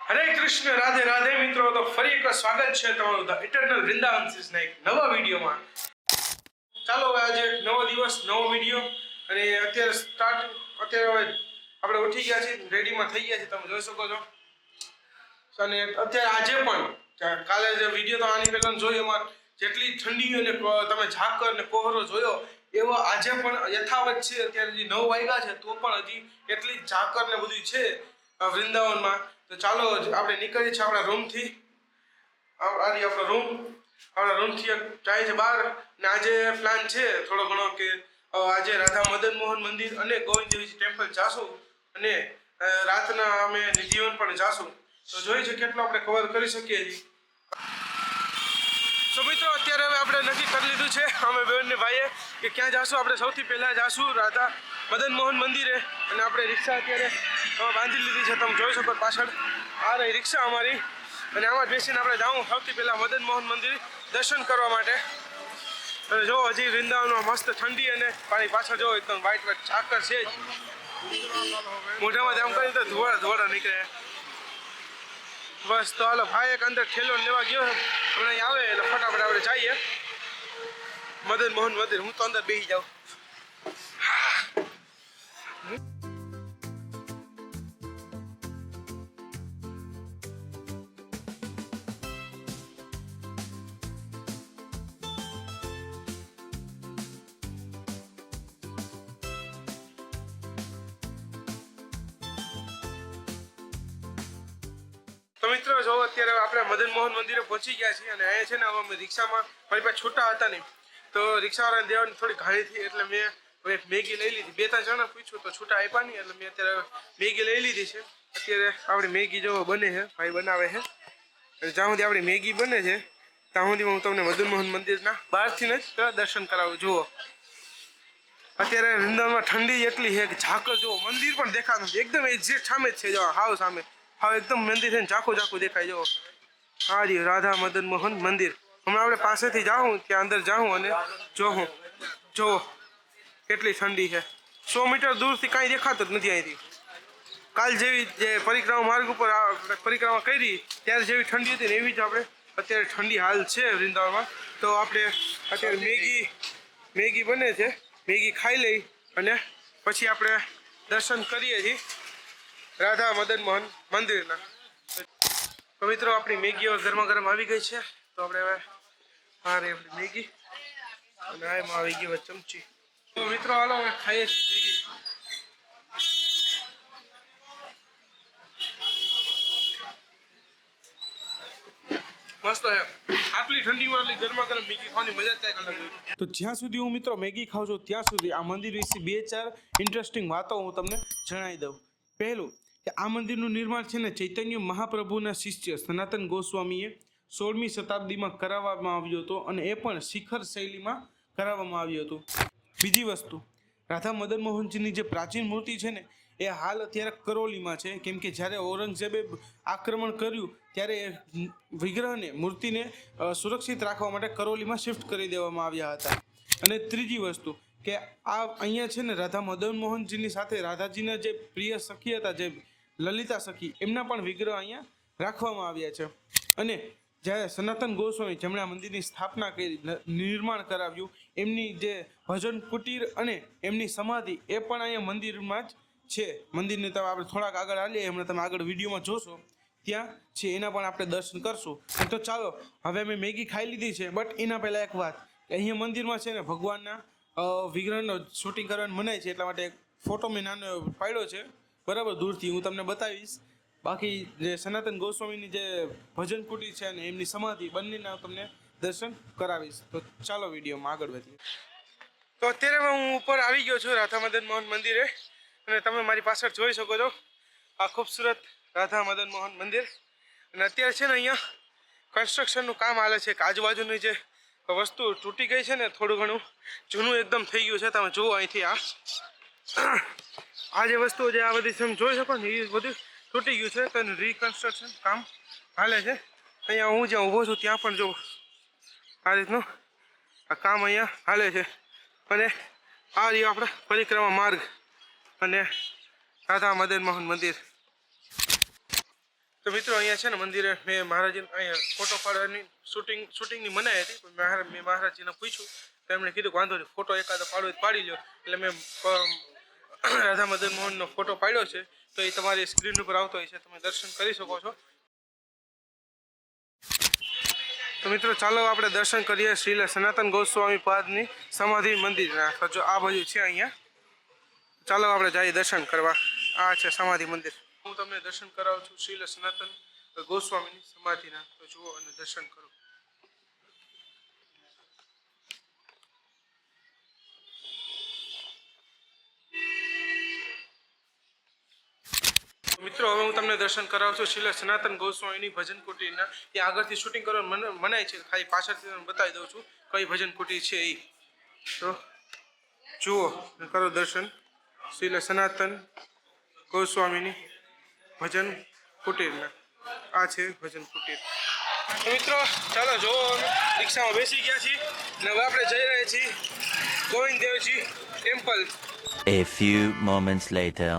હરે કૃષ્ણ રાધે રાધે મિત્રો તો ફરી એક સ્વાગત છે તમારું ધ ઇટરનલ વૃંદાવન સિરીઝના એક નવા વિડીયોમાં. ચાલો હવે આજે નવો દિવસ નવો વિડીયો અને અત્યારે આપણે ઉઠી ગયા છીએ, રેડીમાં થઈ ગયા છીએ, તમે જોઈ શકો છો. અને અત્યારે આજે પણ કાલે જે વિડીયો તો આની પહેલા જોયો એમાં જેટલી ઠંડી અને તમે ઝાકર અને કોહરો જોયો એવો આજે પણ યથાવત છે. અત્યારે જે 9 વાગ્યા છે તો પણ હજી એટલી ઝાકર ને બધું છે વૃંદાવનમાં. તો ચાલો આપણે નીકળીએ છીએ આપણા રૂમથી. આપણા રૂમથી જાય છે બહાર. ને આજે પ્લાન છે થોડો ઘણો કે આજે રાધા મદન મોહન મંદિર અને ગોવિંદદેવજી ટેમ્પલ જાશું અને રાતના અમે નિધિવન પણ જાશું. તો જોઈએ છે કેટલો આપણે કવર કરી શકીએ છીએ. તો મિત્રો અત્યારે હવે આપણે નક્કી કરી લીધું છે અમે બેન ભાઈએ કે ક્યાં જાશું. આપણે સૌથી પહેલાં જાશું રાધા મદન મોહન મંદિરે અને આપણે રિક્ષા અત્યારે બાંધી લીધી છે, તમે જોઈ શકો પાછળ આ રહી રિક્ષા અમારી. અને આમાં બેસીને આપણે જાઉં સૌથી પહેલાં મદન મોહન મંદિર દર્શન કરવા માટે. અને જો હજી વૃંદાવનમાં મસ્ત ઠંડી અને પાણી પાછળ જો એકદમ વ્હાઈટ ઝાકર છે જ. મોઢામાં જામ કરીને તો ધોળા નીકળે. બસ તો હાલો ભાઈ એક અંદર ઠેલો લેવા ગયો હમણાં આવે એટલે ફટાફટ આપણે જઈએ મદન મોહન મંદિર. હું તો અંદર બેસી જાઉં. તો મિત્રો જો અત્યારે આપણે મદન મોહન મંદિરે પહોંચી ગયા છીએ અને અહીંયા છે ને અમે રિક્ષામાં મારી પાસે છૂટા હતા નહીં તો રિક્ષાવાળાને દેવાની થોડી ઘાણી થઈ એટલે મેં મેગી લઈ લીધી. 2-3 જણા પૂછ્યું તો છૂટા આપ્યા નહીં એટલે મેં અત્યારે મેગી લઈ લીધી છે. અત્યારે આપણી મેગી જો બને છે, ભાઈ બનાવે છે. અને જ્યાં સુધી આપણી મેગી બને છે ત્યાં સુધી હું તમને મદન મોહન મંદિરના બહારથી જ દર્શન કરાવું. જુઓ અત્યારે વૃંદાવનમાં ઠંડી એટલી છે કે ઝાકર જુઓ, મંદિર પણ દેખાતું નથી, એકદમ એક્ઝેક્ટ સામે જ છે. જો હાવ સામે હાવ એકદમ મંદિર છે ને ઝાખું દેખાય. જુઓ હા જી રાધા મદન મોહન મંદિર. હમણાં આપણે પાસેથી જાઉં ત્યાં અંદર જાઉં અને જો કેટલી ઠંડી છે. 100 મીટર દૂરથી કાંઈ દેખાતું જ નથી અહીંથી. કાલ જેવી જે પરિક્રમા માર્ગ ઉપર પરિક્રમા કરી ત્યારે જેવી ઠંડી હતી ને એવી જ આપણે અત્યારે ઠંડી હાલ છે વૃંદાવનમાં. તો આપણે અત્યારે મેગી બને છે, મેગી ખાઈ લઈ અને પછી આપણે દર્શન કરીએ છીએ રાધા મદન મોહન મંદિરના. તો મિત્રો આપણી મેગીઓ ગરમા ગરમ આવી ગઈ છે. તો આપણે હવે આ રહી આપણી મેગી અને આ એમાં આવી ગઈ ચમચી. તો મિત્રો હાલો હવે ખાઈએ છીએ મેગી. મસ્ત છે. આટલી ઠંડીમાં ગરમા ગરમ મેગી ખાવાની મજા જ કંઈક અલગ હોય. તો જ્યાં સુધી હું મિત્રો મેગી ખાઉં છું ત્યાં સુધી આ મંદિર વિશે 2-4 ઇન્ટરેસ્ટિંગ વાતો હું તમને જણાવી દઉં. પહેલું કે આ મંદિરનું નિર્માણ છે ને ચૈતન્ય મહાપ્રભુના શિષ્ય સનાતન ગોસ્વામીએ 16મી શતાબ્દીમાં કરાવવામાં આવ્યું હતું અને એ પણ શિખર શૈલીમાં કરાવવામાં આવ્યું હતું. બીજી વસ્તુ, રાધા મદન મોહનજીની જે પ્રાચીન મૂર્તિ છે ને એ હાલ અત્યારે કરોલીમાં છે, કેમ કે જ્યારે ઔરંગઝેબે આક્રમણ કર્યું ત્યારે એ વિગ્રહને મૂર્તિને સુરક્ષિત રાખવા માટે કરોલીમાં શિફ્ટ કરી દેવામાં આવ્યા હતા. અને ત્રીજી વસ્તુ કે આ અહીંયા છે ને રાધા મદન મોહનજીની સાથે રાધાજીના જે પ્રિય સખી હતા, જે લલિતા સખી, એમના પણ વિગ્રહ અહીંયા રાખવામાં આવ્યા છે. અને જ્યારે સનાતન ગોસ્વામી જેમણે આ મંદિરની સ્થાપના કરી, નિર્માણ કરાવ્યું, એમની જે ભજન કુટીર અને એમની સમાધિ એ પણ અહીંયા મંદિરમાં જ છે. મંદિરને તમે આપણે થોડાક આગળ હાલીએ, હમણાં તમે આગળ વિડીયોમાં જોશો ત્યાં છે, એના પણ આપણે દર્શન કરશું. તો ચાલો હવે અમે મેગી ખાઈ લીધી છે, બટ એના પહેલાં એક વાત કે અહીંયા મંદિરમાં છે ને ભગવાનના વિગ્રહનો શૂટિંગ કરવાની મનાય છે, એટલા માટે એક ફોટો મેં નાનો પાડ્યો છે બરાબર દૂરથી, હું તમને બતાવીશ. બાકી જે સનાતન ગોસ્વામીની જે ભજન કુટીર છે અને એમની સમાધિ બંનેના તમને દર્શન કરાવીશ. તો ચાલો વિડીયોમાં આગળ વધીએ. તો અત્યારે હું ઉપર આવી ગયો છું રાધા મદન મોહન મંદિરે અને તમે મારી પાછળ જોઈ શકો છો આ ખૂબસૂરત રાધા મદન મોહન મંદિર. અને અત્યારે છે ને અહીંયા કન્સ્ટ્રક્શનનું કામ હાલે છે. આજુબાજુની જે વસ્તુ તૂટી ગઈ છે ને થોડું ઘણું જૂનું એકદમ થઈ ગયું છે. તમે જુઓ અહીંથી આ જે વસ્તુઓ જે આ બધી તમે જોઈ શકો ને એ બધું તૂટી ગયું છે. તો એનું રિકન્સ્ટ્રક્શન કામ હાલે છે. અહીંયા હું જ્યાં ઊભો છું ત્યાં પણ જો આ રીતનું આ કામ અહીંયા હાલે છે. અને આ રહ્યો આપણે પરિક્રમા માર્ગ અને રાધા મદન મોહન મંદિર. તો મિત્રો અહીંયા છે ને મંદિરે મેં મહારાજને અહીંયા ફોટો પાડવાની શૂટિંગની મનાઈ હતી, પણ મેં મહારાજજીને પૂછ્યું તો એમણે કીધું વાંધો નહીં, ફોટો એકાદો પાડવો હોય પાડી લો. એટલે મેં રાધા મદન મોહનનો ફોટો પાડ્યો છે, તો એ તમારી સ્ક્રીન ઉપર આવતો હોય છે, તમે દર્શન કરી શકો છો. તો મિત્રો ચાલો આપણે દર્શન કરીએ શ્રી સનાતન ગોસ્વામી પાદની સમાધિ મંદિરના. તો જો આ બાજુ છે અહીંયા, ચાલો આપણે જઈએ દર્શન કરવા. આ છે સમાધિ મંદિર. હું તમને દર્શન કરાવું છું શ્રી સનાતન ગોસ્વામીની સમાધિના. તો જુઓ અને દર્શન કરો. મિત્રો હવે હું તમને દર્શન કરાવું છું શ્રી સનાતન ગોસ્વામીની ભજન કુટીરના. ત્યાં આગળથી શૂટિંગ કરવાનું મનાય છે, ખાલી પાછળથી તમને બતાવી દઉં છું કઈ ભજન કુટી છે એ. તો જુઓ કરો દર્શન શ્રી સનાતન ગોસ્વામીની ભજન કુટીરના. આ છે ભજન કુટીર. તો મિત્રો ચાલો જો રિક્ષામાં બેસી ગયા છીએ અને હવે આપણે જઈ રહ્યા છીએ ગોવિંદદેવજી temple. A few moments later.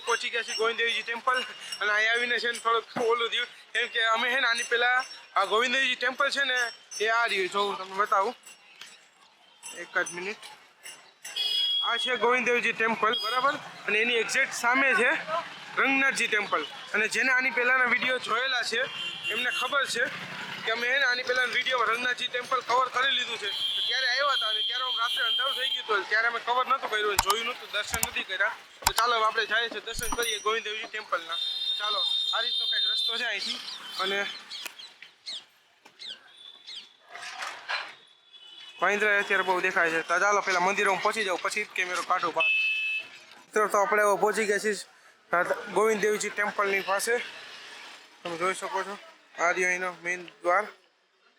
પહોંચી ગયા છીએ ગોવિંદદેવજી ટેમ્પલ. અને અહીં આવીને છે ને થોડુંક ઓલું થયું, કેમ કે અમે છે ને આની પહેલાં આ ગોવિંદદેવજી ટેમ્પલ છે ને એ આ રહ્યું, જો હું તમને બતાવું એક જ મિનિટ. આ છે ગોવિંદદેવજી ટેમ્પલ, બરાબર, અને એની એક્ઝેક્ટ સામે છે રંગનાથજી ટેમ્પલ. અને જેને આની પહેલાંના વિડીયો જોયેલા છે એમને ખબર છે કે અમે એને આની પહેલાંના વિડીયોમાં રંગનાથજી ટેમ્પલ કવર કરી લીધું છે. તો ત્યારે આવ્યા હતા અને ત્યારે હું રાત્રે અંધારું થઈ ગયું હતું, ત્યારે અમે કવર નહોતું કર્યું, જોયું નહોતું, દર્શન નથી કર્યા. તો ચાલો આપણે જઈએ છીએ દર્શન કરીએ ગોવિંદદેવજી ટેમ્પલના. તો ચાલો આ રીતનો કંઈક રસ્તો છે અહીંથી. અને વાંદરા અત્યારે બહુ દેખાય છે. તો ચાલો પહેલાં મંદિરમાં પહોંચી જાઉં, પછી કેમેરો કાઢું બહાર. મિત્રો તો આપણે હવે પહોંચી ગયા છીએ ગોવિંદદેવજી ટેમ્પલની પાસે. તમે જોઈ શકો છો આ રહ્યો અહીંનો મેઇન દ્વાર.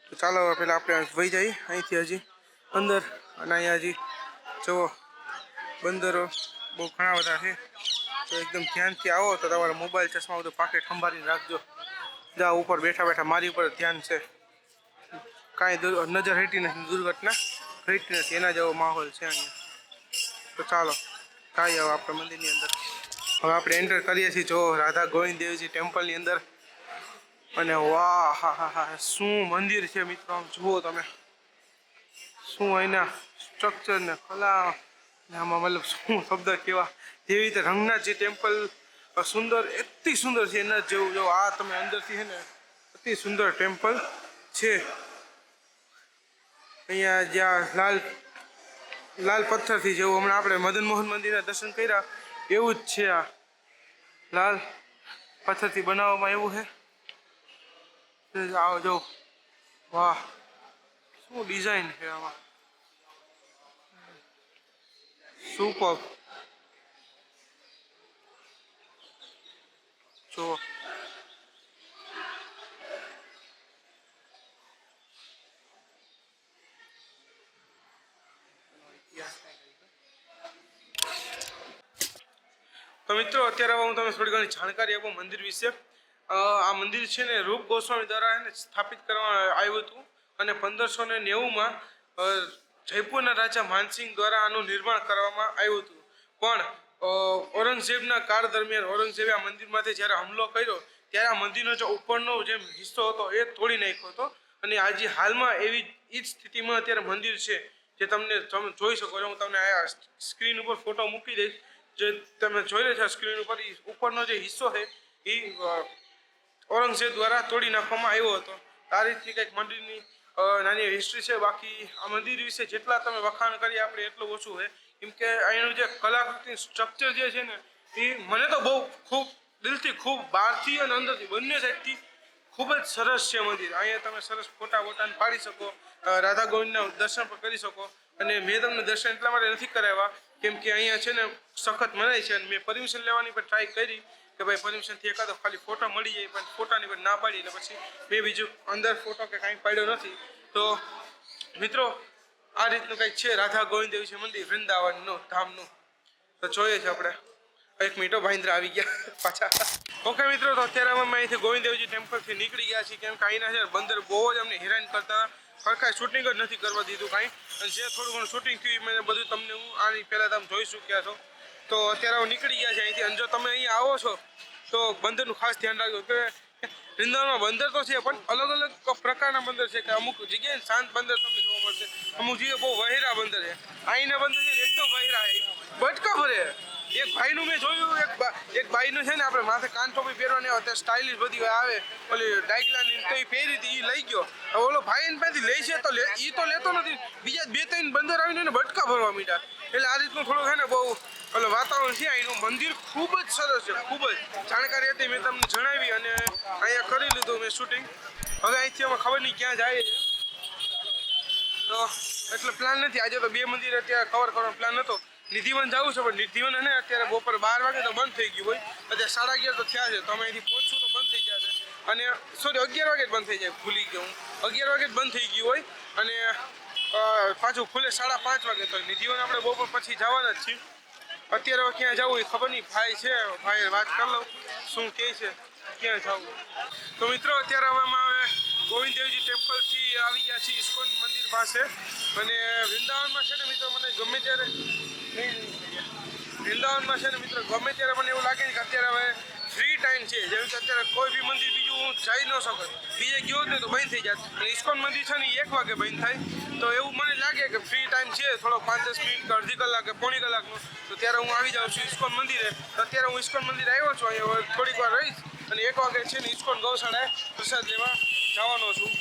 તો ચાલો પહેલાં આપણે વહી જઈએ અહીંથી હજી અંદર. અને અહીંયા હજી જુઓ બંદરો બહુ ઘણા બધા છે. તો એકદમ ધ્યાનથી આવો તો તમારા મોબાઈલ ચશ્મા બધું પાકેટ સંભાળીને રાખજો. જા ઉપર બેઠા બેઠા મારી ઉપર ધ્યાન છે, કાંઈ નજર હેઠી નથી, દુર્ઘટના ઘટી નથી, એના જેવો માહોલ છે અહીંયા. તો ચાલો જઈએ હવે આપણે મંદિરની અંદર. હવે આપણે એન્ટર કરીએ છીએ જો રાધા ગોવિંદદેવજી ટેમ્પલની અંદર. અને વાહ હા હા હા, શું મંદિર છે મિત્રો, આમ જુઓ તમે, શું અહીંના સ્ટ્રક્ચર ને કલા ને આમાં મતલબ શું શબ્દ કેવા. જેવી રીતે રંગનાથજી ટેમ્પલ સુંદર, એટલી સુંદર છે એના જેવું. જો આ તમે અંદરથી છે ને અતિ સુંદર ટેમ્પલ છે. અહીંયા જ્યાં લાલ પથ્થરથી જેવું હમણાં આપણે મદન મોહન મંદિરના દર્શન કર્યા એવું જ છે. આ લાલ પથ્થરથી બનાવવામાં એવું છે. આવો જો, વાહ શું ડિઝાઇન છે આમાં, સુપર. જો તો મિત્રો અત્યારે હું તમને થોડી ઘણી જાણકારી આપું મંદિર વિશે. આ મંદિર છે ને રૂપ ગોસ્વામી દ્વારા એને સ્થાપિત કરવામાં આવ્યું હતું. અને 1590માં જયપુરના રાજા માનસિંહ દ્વારા આનું નિર્માણ કરવામાં આવ્યું હતું. પણ ઔરંગઝેબના કાળ દરમિયાન ઔરંગઝેબે આ મંદિરમાંથી જ્યારે હુમલો કર્યો ત્યારે આ મંદિરનો જે ઉપરનો જે હિસ્સો હતો એ તોડી નાખ્યો હતો. અને આજે હાલમાં એવી જ સ્થિતિમાં અત્યારે મંદિર છે, જે તમે જોઈ શકો છો. હું તમને આ સ્ક્રીન ઉપર ફોટો મૂકી દઈશ. જે તમે જોઈ રહ્યા છો સ્ક્રીન ઉપર, ઉપરનો જે હિસ્સો છે એ ઔરંગઝેબ દ્વારા તોડી નાખવામાં આવ્યો હતો. આ રીતની કંઈક મંદિરની નાની હિસ્ટ્રી છે. બાકી આ મંદિર વિશે જેટલા તમે વખાણ કરીએ આપણે એટલું ઓછું છે, કેમ કે અહીંનું જે કલાકૃતિ સ્ટ્રક્ચર જે છે ને એ મને તો બહુ ખૂબ દિલથી, ખૂબ બહારથી અને અંદરથી બંને સાઈડથી ખૂબ જ સરસ છે મંદિર. અહીંયા તમે સરસ ફોટા બોટાને પાડી શકો, રાધા ગોવિંદના દર્શન પણ કરી શકો. અને મેં તમને દર્શન એટલા માટે નથી કરાવ્યા કેમ કે અહીંયા છે ને સખત મનાય છે. અને મેં પરમિશન લેવાની પણ ટ્રાય કરી કે ભાઈ પરમિશનથી એકાદો ખાલી ફોટો મળી જાય, પણ ફોટાની પણ ના પાડી. એટલે પછી મેં બીજું અંદર ફોટો કે કાંઈ પાડ્યો નથી. તો મિત્રો આ રીતનું કંઈક છે રાધા ગોવિંદદેવજી મંદિર વૃંદાવનનું ધામનું. તો જોઈએ છે આપણે. એક મિનિટો ભાઈન્દ્ર આવી ગયા પાછા. ઓકે મિત્રો, તો અત્યારે અમે અહીંથી ગોવિંદદેવજી ટેમ્પલથી નીકળી ગયા છીએ, કેમ કે અહીંના છે બંદર બહુ જ અમને હેરાન કરતા. સરખા શૂટિંગ જ નથી કરવા દીધું કાંઈ. અને જે થોડું ઘણું શૂટિંગ થયું મેં બધું તમને હું આની પહેલાં તમે જોઈ ચૂક્યા છો. તો અત્યારે અમે નીકળી ગયા છે અહીંથી. અને જો તમે અહીંયા આવો છો તો બંદરનું ખાસ ધ્યાન રાખજો કે વૃંદાવનમાં બંદર તો છે પણ અલગ અલગ પ્રકારના બંદર છે કે અમુક જગ્યાએ શાંત બંદર તમને જોવા મળશે, અમુક જગ્યાએ બહુ વહેરા બંદર છે. અહીંના બંદર છે ને એકદમ વહેરા છે, બટકા ભરે. એક ભાઈનું મેં જોયું, એક ભાઈનું છે ને આપણે માથે કાન ટોપી પહેરવાની આવે સ્ટાઇલિશ બધી આવે ઓલી ડાયગલાની તો એ પહેરી હતી, એ લઈ ગયો. હવે ઓલો ભાઈ એની પાસેથી લે છે તો એ તો લેતો નથી, બીજા 2-3 બંદર આવીને એને બટકા ભરવા માંડ્યા. એટલે આ રીતનું થોડું છે ને બહુ ઓલું વાતાવરણ છે. અહીંનું મંદિર ખૂબ જ સરસ છે, ખૂબ જ જાણકારી હતી મેં તમને જણાવી અને અહીંયા કરી લીધું મેં શૂટિંગ. હવે અહીંથી અમે ખબર નહીં ક્યાં જાય છે તો એટલે પ્લાન નથી. આજે તો 2 મંદિર અત્યારે કવર કરવાનો પ્લાન હતો. નિધિવન જવું છે પણ નિધિવન ને અત્યારે બપોરે 12 વાગે તો બંધ થઈ ગયું હોય, અત્યારે 11:30 તો થયા છે, તો અમે અહીંથી પહોંચશું તો બંધ થઈ જશે. અને સોરી 11 વાગે જ બંધ થઈ જાય, ભૂલી ગયો હું, 11 વાગે જ બંધ થઈ ગયું હોય અને પાછું ખુલે 5:30 વાગે. તો નિધિવન આપણે બપોર પછી જવાના જ છીએ. અત્યારે ક્યાં જવું એ ખબર નહીં, ભાઈ છે, ભાઈ વાત કરી લઉં શું કહે છે ક્યાં જવું. તો મિત્રો અત્યારે હવે અમે ગોવિંદ દેવજી ટેમ્પલથી આવી ગયા છીએ ઇસ્કોન મંદિર પાસે. અને વૃંદાવનમાં છે ને મિત્રો મને ગમે ત્યારે વૃંદાવનમાં છે ને મિત્રો ગમે ત્યારે મને એવું લાગે કે અત્યારે હવે ફ્રી ટાઈમ છે, જેમ કે અત્યારે કોઈ બી મંદિર બીજું હું જઈ ન શકું, બીજે ગયો જ ને તો બંધ થઈ જાય. અને ઇસ્કોન મંદિર છે ને 1 વાગે બંધ થાય, તો એવું મને લાગે કે ફ્રી ટાઈમ છે થોડો 5-10 મિનિટ કે અડધી કલાક કે પોણી કલાકનો, તો ત્યારે હું આવી જાઉં છું ઇસ્કોન મંદિરે. તો અત્યારે હું ઇસ્કોન મંદિર આવ્યો છું, અહીંયા થોડીક વાર રહીશ અને 1 વાગે છે ને ઇસ્કોન ગૌશાળાએ પ્રસાદ લેવા જવાનો છું.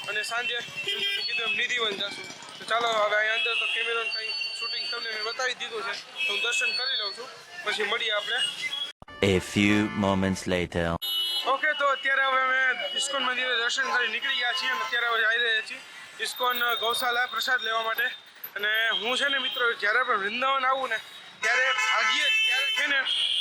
અને સાંજે કીધું એમ નિધિવન જશું. તો ચાલો હવે અહીં અંદર તો કેમેરાનું કંઈ શૂટિંગ તમને મેં બતાવી દીધું છે, તો હું દર્શન કરી લઉં છું, પછી મળીએ આપણે. A few moments later. Okay, તો અત્યારે હવે અમે ઇસ્કોન મંદિરે દર્શન કરી નીકળી ગયા છીએ અને અત્યારે હવે જઈ રહ્યા છીએ ઇસ્કોન ગૌશાળા પ્રસાદ લેવા માટે. અને હું છે ને મિત્રો જ્યારે પણ વૃંદાવન આવું ને ત્યારે ભાગ્યે ત્યારે છે ને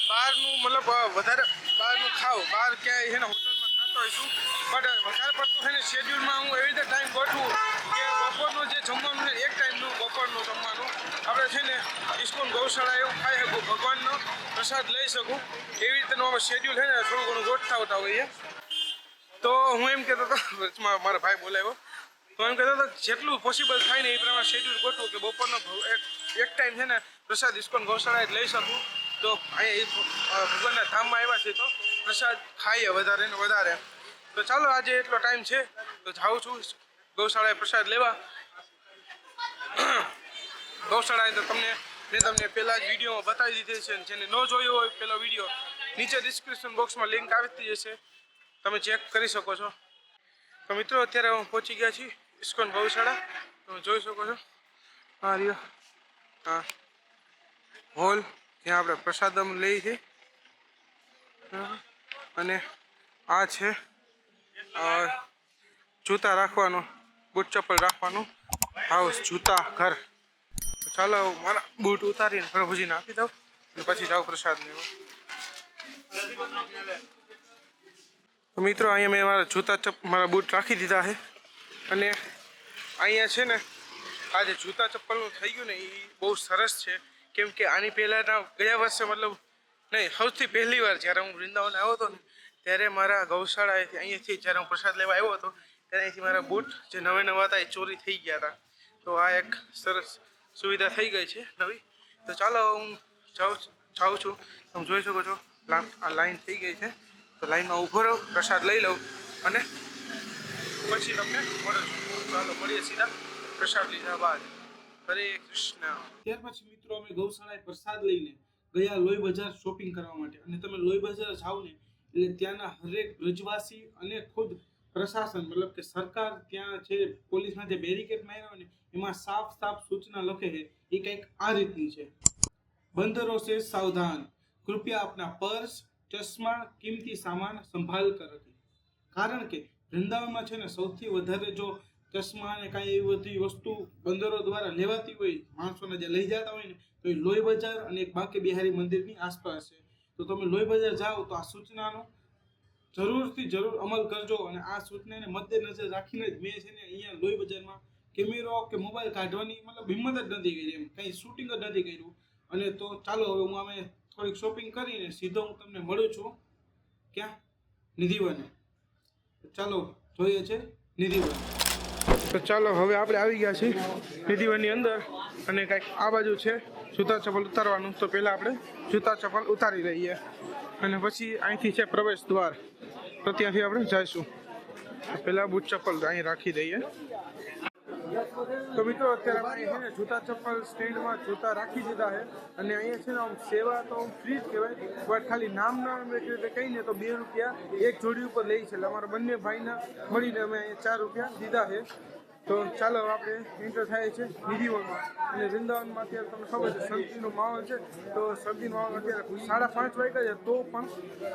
બહારનું મતલબ વધારે બહારનું ખાઉં, બહાર ક્યાંય છે ને હોટલમાં ખાતો હોઈશું, બટ વધારે પડતું છે ને શેડ્યુલમાં હું એવી રીતે ટાઈમ ગોઠવું કે બપોરનું જે જમવાનું છે એક ટાઈમનું બપોરનું જમવાનું આપણે છે ને ઇસ્કોન ગૌશાળા એવું ખાઈ શકું, ભગવાનનો પ્રસાદ લઈ શકું, એવી રીતેનું અમે શેડ્યુલ છે ને થોડું ઘણું ગોઠતા હોતા હોઈએ. તો હું એમ કહેતો હતો, મારા ભાઈ બોલાવ્યો, તો એમ કહેતો હતો જેટલું પોસિબલ થાય ને એ પ્રમાણે શેડ્યુલ ગોઠવું કે બપોરનો એક ટાઈમ છે ને પ્રસાદ ઇસ્કોન ગૌશાળાએ લઈ શકું. તો અહીંયા ભગવાનના ધામમાં આવ્યા છે તો પ્રસાદ ખાઈએ વધારે ને વધારે. તો ચાલો આજે એટલો ટાઈમ છે તો જાઉં છું ગૌશાળાએ પ્રસાદ લેવા. ગૌશાળાએ તો મેં તમને પહેલાં જ વિડીયોમાં બતાવી દીધી છે, જેને ન જોયો હોય પહેલો વિડીયો નીચે ડિસ્ક્રિપ્શન બોક્સમાં લિંક આવતી જશે, તમે ચેક કરી શકો છો. તો મિત્રો અત્યારે હું પહોંચી ગયા છીએ ઇસ્કોન ગૌશાળા, તમે જોઈ શકો છો આ રહ્યો હા હોલ, જ્યાં આપણે પ્રસાદ લઈએ છીએ. અને આ છે જૂતા રાખવાનું, બૂટ ચપ્પલ રાખવાનું હાઉસ, જૂતા ઘર. તો ચાલો મારા બૂટ ઉતારીને પ્રભુજીને આપી દઉં અને પછી જાઉં પ્રસાદ લેવા. તો મિત્રો અહીંયા મેં મારા મારા બૂટ રાખી દીધા છે. અને અહીંયા છે ને આ જે જૂતા ચપ્પલનું થઈ ગયું ને એ બહુ સરસ છે, કેમ કે આની પહેલાંના ગયા વર્ષે મતલબ નહીં સૌથી પહેલી વાર જ્યારે હું વૃંદાવન આવ્યો હતો ને ત્યારે મારા ગૌશાળાએથી અહીંયાથી જ્યારે હું પ્રસાદ લેવા આવ્યો હતો ત્યારે અહીંથી મારા બૂટ જે નવા હતા એ ચોરી થઈ ગયા હતા. તો આ એક સરસ સુવિધા થઈ ગઈ છે નવી. તો ચાલો હું જાઉં છું, તમે જોઈ શકો છો આ લાઈન થઈ ગઈ છે, તો લાઈનમાં ઊભો રહું, પ્રસાદ લઈ લઉં અને પછી તમને મળું છું. ચાલો મળીએ સીધા પ્રસાદ લીધા બાદ. હરે કૃષ્ણ. ત્યાર પછી મિત્રો અમે ગૌશાળાએ પ્રસાદ લઈને ગયા લોહી બજાર શોપિંગ કરવા માટે. અને તમે લોહી બજાર જાઓ ને એટલે ત્યાંના હરેક બ્રજવાસી અને ખુદ પ્રશાસન મતલબ કે સરકાર ત્યાં જે પોલીસના જે બેરિકેડ માર્યા હોય ને એમાં સાફ સૂચના લખે છે એ કંઈક આ રીતની છે: બંદરો સે સાવધાન, કૃપયા આપના પર્સ, ચશ્મા, કિંમતી સામાન સંભાળ કર રખે. કારણ કે વૃંદાવનમાં છે ને સૌથી વધારે જો ચશ્મા અને કાંઈ એવી બધી વસ્તુ બંદરો દ્વારા લેવાતી હોય, માણસોને જે લઈ જતા હોય ને, તો એ લોહી બજાર અને એક બાંકે બિહારી મંદિરની આસપાસ છે. તો તમે લોહી બજાર જાઓ તો આ સૂચનાનો જરૂરથી જરૂર અમલ કરજો. અને આ સૂચનાને મદ્દેનજર રાખીને જ મેં છે ને અહીંયા લોહી બજારમાં કેમેરો કે મોબાઈલ કાઢવાની મતલબ હિંમત જ નથી કરી, એમ કંઈ શૂટિંગ જ નથી કર્યું. અને તો ચાલો હવે હું અમે થોડીક શોપિંગ કરીને સીધો હું તમને મળું છું ક્યાં નિધિવને. ચાલો જોઈએ છે નિધિવન. તો ચાલો હવે આપણે આવી ગયા છીએ નિધિવનની અંદર અને કંઈક આ બાજુ છે જૂતા ચપ્પલ ઉતારવાનું. તો પહેલાં આપણે જૂતા ચપ્પલ ઉતારી લઈએ અને પછી અહીંથી છે પ્રવેશ દ્વાર. તો ત્યાંથી આપણે જઈશું. પહેલા બૂટ ચપ્પલ અહીં રાખી દઈએ. તો મિત્રો અત્યારે આપણે છે ને જૂતા ચપ્પલ સ્ટેન્ડમાં જૂતા રાખી દીધા છે અને અહીંયા છે ને આમ સેવા તો આમ ફ્રી જ કહેવાય, બટ ખાલી નામના એટલે કહીને તો 2 રૂપિયા એક જોડી ઉપર લે છે. એટલે અમારા બંને ભાઈના મળીને અમે અહીંયા 4 રૂપિયા દીધા છે. તો ચાલો આપણે એન્ટર થાય છે નિધિવનમાં. અને વૃંદાવનમાં અત્યારે તમને ખબર છે શરદીનો માહોલ છે, તો શરદીનો માહોલ અત્યારે 5:30 વાગ્યા છે, તો પણ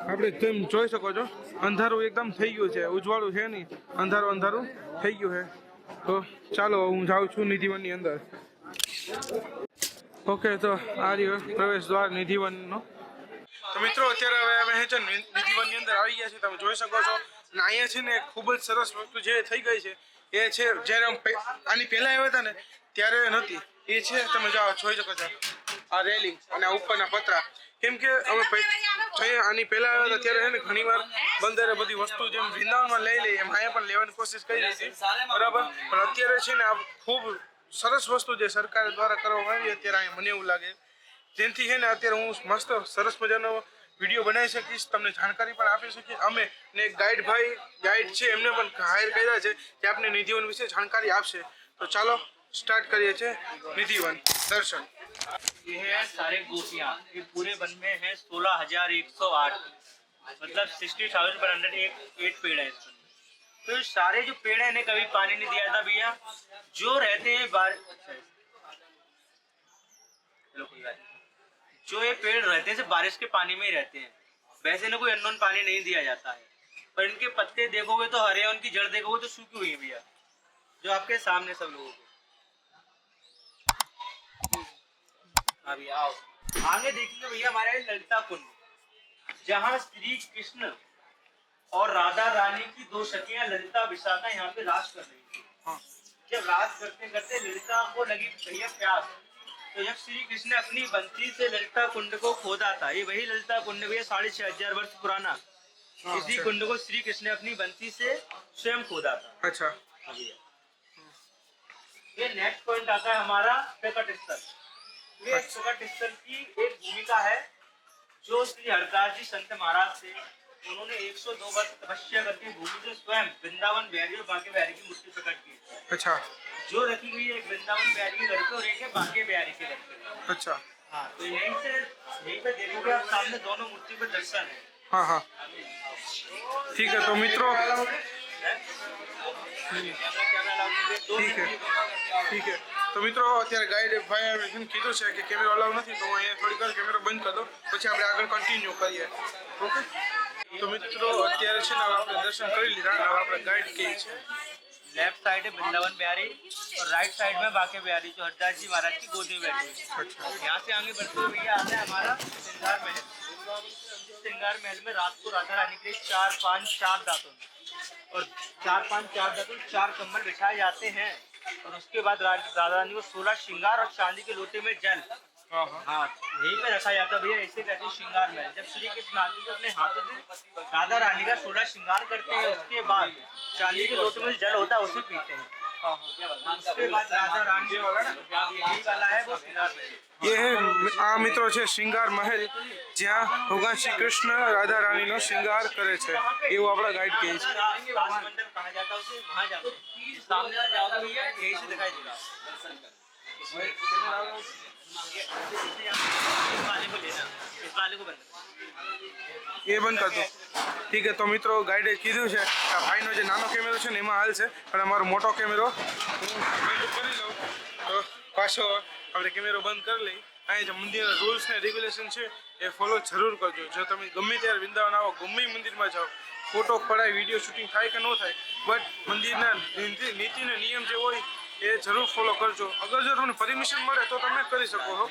આપણે તેમ જોઈ શકો છો અંધારું એકદમ થઈ ગયું છે, ઉજવાળું છે નહીં, અંધારું થઈ ગયું છે. તો ચાલો હું જાઉં છું નિધિવનની અંદર. ઓકે, તો આ રહ્યો પ્રવેશ દ્વાર નિધિવનનો. તો મિત્રો અત્યારે હવે અમે છે ને નિધિવનની અંદર આવી ગયા છીએ, તમે જોઈ શકો છો. અને અહીંયા છે ને ખૂબ જ સરસ વસ્તુ જે થઈ ગઈ છે એ છે, જ્યારે આની પહેલા આવ્યા હતા ને ત્યારે નથી, એ છે તમે જોઈ શકો છો આ રેલિંગ અને આ ઉપરના પતરા. કેમ કે અમે આની પહેલા આવ્યા હતા ત્યારે છે ને ઘણી વાર બંદરે બધી વસ્તુ જેમ વૃંદાવનમાં લઈ લઈએ એમ અહીંયા પણ લેવાની કોશિશ કરી હતી, બરાબર. પણ અત્યારે છે ને આ ખૂબ સરસ વસ્તુ જે સરકાર દ્વારા કરવામાં આવી અત્યારે અહીંયા મને એવું લાગે, જેનાથી છે ને અત્યારે હું મસ્ત સરસ મજાનો વિડીયો બનાવી શકીશ, તમને જાણકારી પણ આપી શકીશ. અમે ને એક ગાઈડ છે એમને પણ હાયર કર્યા છે જે આપને નિધિવન વિશે જાણકારી આપશે. તો ચાલો સ્ટાર્ટ કરીએ છીએ નિધિવન દર્શન. ये है सारे गोपियाँ, ये पूरे वन में है 16,108, मतलब 60,108 पेड़ है इसमें. तो ये सारे जो पेड़ है इन्हें कभी पानी नहीं दिया था भैया. जो रहते हैं जो ये पेड़ रहते हैं बारिश के पानी में ही रहते हैं. वैसे इन्हें कोई अननोन पानी नहीं दिया जाता है, पर इनके पत्ते देखोगे तो हरे, उनकी जड़ देखोगे तो सूखी हुई है भैया, जो आपके सामने सब लोगों को. अभी आओ आगे देखेंगे भैया हमारे ललिता कुंड, जहाँ श्री कृष्ण और राधा रानी की 2 सखियां ललिता विशाखा यहाँ पे राज कर रही थी. जब राज करते करते ललिता को लगी भैया प्यास, तो जब श्री कृष्ण ने अपनी बंसी से ललिता कुंड को खोदा था, ये वही ललिता कुंड भैया 6,500 वर्ष पुराना. इसी कुंड को श्री कृष्ण ने अपनी बंसी से स्वयं खोदा था. अच्छा, ये नेक्स्ट पॉइंट आता है हमारा प्रकट स्थल. ये प्रकट स्थल की एक भूमिका है जो श्री हरदास जी संत महाराज थे, उन्होंने 102 वर्ष तपस्या करके भूमि से स्वयं वृंदावन बिहारी और बांके बिहारी की मूर्ति प्रकट की. अच्छा, जो रखी गई है एक वृंदावन बिहारी के घर पे और एक है बांके बिहारी के घर पे. अच्छा, हाँ, तो यहीं पे देखोगे आप सामने दोनों मूर्ति पर दर्शन है. हाँ, ठीक है. तो मित्रों ठीक है. તો મિત્રો અત્યારે ગાઈડ ભાઈ કીધું છે કે કેમેરો અલાઉ નથી, તો હું અહીંયા થોડીક વાર કેમેરો બંધ કરી દઉં, પછી આપણે આગળ કન્ટિન્યુ કરીએ. ઓકે. તો મિત્રો અત્યારે છે ને આપણે દર્શન કરી લીધા, હવે આપણે ગાઈડ કહે છે. लेफ्ट साइड है वृंदावन बिहारी और राइट साइड में बांके बिहारी, जो हरदास जी महाराज की गोद में बैठे हैं. यहाँ से आगे बढ़ते हुए भैया आता है हमारा श्रृंगार महल. श्रृंगार महल में रात को राधा रानी के 4 दांतों और 4 कम्बल बिछाए जाते हैं. और उसके बाद राधा रानी को 16 श्रृंगार और चांदी के लोटे में जल, हाँ, यहीं पे रखा जाता है भैया. इसे कहते हैं श्रृंगार महल. जब श्री कृष्ण आते हैं अपने हाथों से राधा रानी का 16 श्रृंगार करते हैं, उसके बाद चांदी के लोटे में जल होता है उसे पीते हैं. उसके बाद राधा रानी यही वाला है वो श्रृंगार महल. ये है आ मित्रों છે શ્રृंगार महल, જ્યાં ભગવાન શ્રી કૃષ્ણ રાધા રાણીનો શ્રૃંગાર કરે છે, એવું આપણા ગાઈડ કહે છે. राजमंडल कहा जाता है उसे, वहाँ जाते हैं. सामने जाओगे भैया यही से दिखाई देगा. इस वाले को लेना, इस वाले को बंद. એ બંધ કરી દો. ઠીક છે. તો મિત્રો ગાઈડે કીધું છે આ ભાઈનો જે નાનો કેમેરો છે ને એમાં હાલ છે, અને અમારો મોટો કેમેરો હું બંધ કરી લઉં તો પાછો આપણે કેમેરો બંધ કરી લઈ. અહીંયા જે મંદિરના રૂલ્સ ને રેગ્યુલેશન છે એ ફોલો જરૂર કરજો. જો તમે ગમે ત્યારે વૃંદાવન આવો, ગમે મંદિરમાં જાઓ, ફોટો પડાય, વિડીયો શૂટિંગ થાય કે ન થાય, બટ મંદિરના નીતિ ને નિયમ જે હોય એ જરૂર ફોલો કરજો. અગર જો તમને પરમિશન મળે તો તમે કરી શકો છો,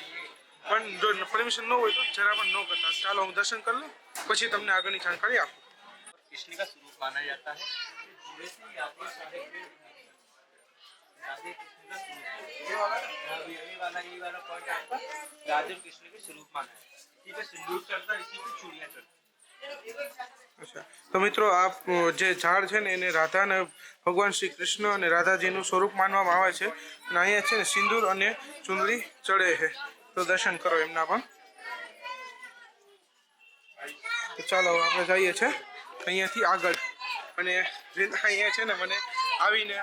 પણ જો પરમિશન ન હોય તો જરા પણ ન કરતા. ચાલો હું દર્શન કરી લઉં, પછી તમને આગળની જાણકારી આપું. कृष्ण का स्वरूप माना जाता है. वैसे ही आपको सारे पेड़ राधे कृष्ण का स्वरूप, ये वाला पॉइंट आपका राधे कृष्ण के स्वरूप माना है. इसी पे सिंदूर चढ़ता है, इसी पे चूड़ियां चढ़ती. અચ્છા. તો મિત્રો આ જે ઝાડ છે ને એને રાધા અને ભગવાન શ્રી કૃષ્ણ અને રાધાજીનું સ્વરૂપ માનવામાં આવે છે, અને અહીંયા છે ને સિંદૂર અને ચુંદડી ચડે છે. તો દર્શન કરો એમના પણ. તો ચાલો આપણે જઈએ છીએ અહીંયાથી આગળ. અને અહીંયા છે ને મને આવીને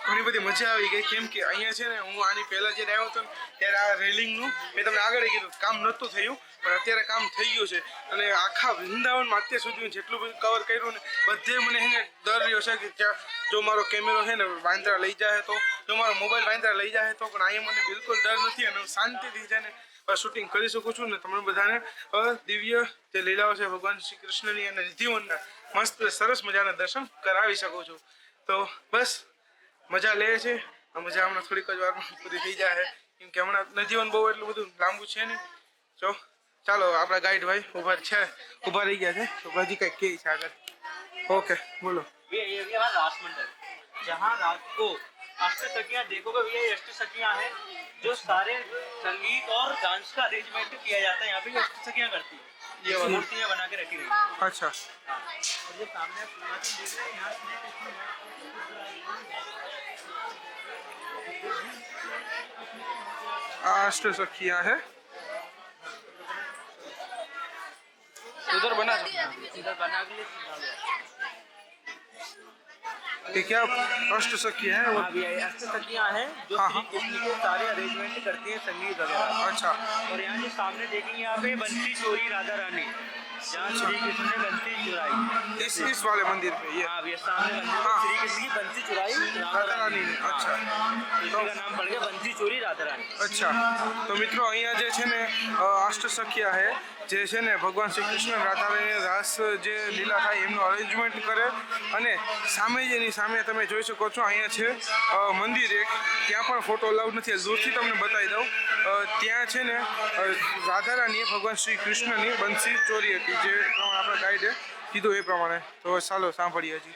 ઘણી બધી મજા આવી ગઈ, કેમ કે અહીંયા છે ને હું આની પહેલાં જ્યારે આવ્યો હતો ને ત્યારે આ રેલિંગનું મેં તમને આગળ કીધું કામ નહોતું થયું, પણ અત્યારે કામ થઈ ગયું છે. અને આખા વૃંદાવનમાં અત્યાર સુધી જેટલું બધું કવર કર્યું ને બધે મને એને ડર રહ્યો છે કે ત્યાં જો મારો કેમેરો છે ને વાંદરા લઈ જાય તો, જો મારો મોબાઈલ વાંદરા લઈ જાય તો, પણ અહીંયા મને બિલકુલ ડર નથી અને હું શાંતિથી છે ને શૂટિંગ કરી શકું છું ને તમને બધાને દિવ્ય જે લીલાઓ છે ભગવાન શ્રી કૃષ્ણની અને નિધિવનના મસ્ત સરસ મજાના દર્શન કરાવી શકું છું. તો બસ મજા લે છે, આ મજા હમણાં થોડીક જ વારમાં પૂરી થઈ જાય, કેમ કે હમણાં નજીવન બહુ એટલું બધું લાંબુ છે નહીં. જો ચાલો આપણા ગાઈડ ભાઈ ઊભા રહી ગયા છે, તો હજી કંઈક કહે છે આગળ. ओके बोलो। ये हमारा रास मंडल, जहाँ रात को अष्टसखियाँ देखोगे भैया, ये अष्टसखियाँ हैं जो सारे संगीत और डांस का अरेंजमेंट किया जाता है यहाँ पे, अष्टसखियाँ करती है, ये मूर्तियाँ बना के रखी गई हैं। अच्छा, हाँ। और जो सामने आप पूर्वाचल देख रहे हैं, यहाँ से अष्ट सखियाँ है उधर बना इधर बना के लिए ये क्या अष्ट सखियाँ है वो? हाँ भैया, ये अष्टसखियाँ हैं जो हाँ, श्री कृष्ण के सारे अरेंजमेंट करती हैं, संगीत वगैरह। अच्छा, और यहाँ जो सामने देखेंगे यहाँ पे बंसी चोरी राधा रानी, जहाँ श्री कृष्ण ने बंसी चुराई, इस वाले मंदिर पे ये? हाँ भैया, सामने मंदिर में हाँ। श्री कृष्ण की बंसी चुराई राधा रानी ने, अच्छा। इसका नाम पड़ गया बंसी चोरी राधा रानी। અચ્છા, તો મિત્રો અહીંયા જે છે ને અષ્ટ સખિયા છે, જે છે ને ભગવાન શ્રી કૃષ્ણ રાધારાણી રાસ જે લીલા થાય એમનું અરેન્જમેન્ટ કરે. અને સામે જ એની સામે તમે જોઈ શકો છો અહીંયા છે મંદિર એક, ત્યાં પણ ફોટો અલાઉડ નથી, દૂરથી તમને બતાવી દઉં. ત્યાં છે ને રાધારાણીએ ભગવાન શ્રી કૃષ્ણની બંસી ચોરી હતી, જે પ્રમાણે આપણા ગાઈડે કીધું એ પ્રમાણે. તો ચાલો સાંભળીએ હજી.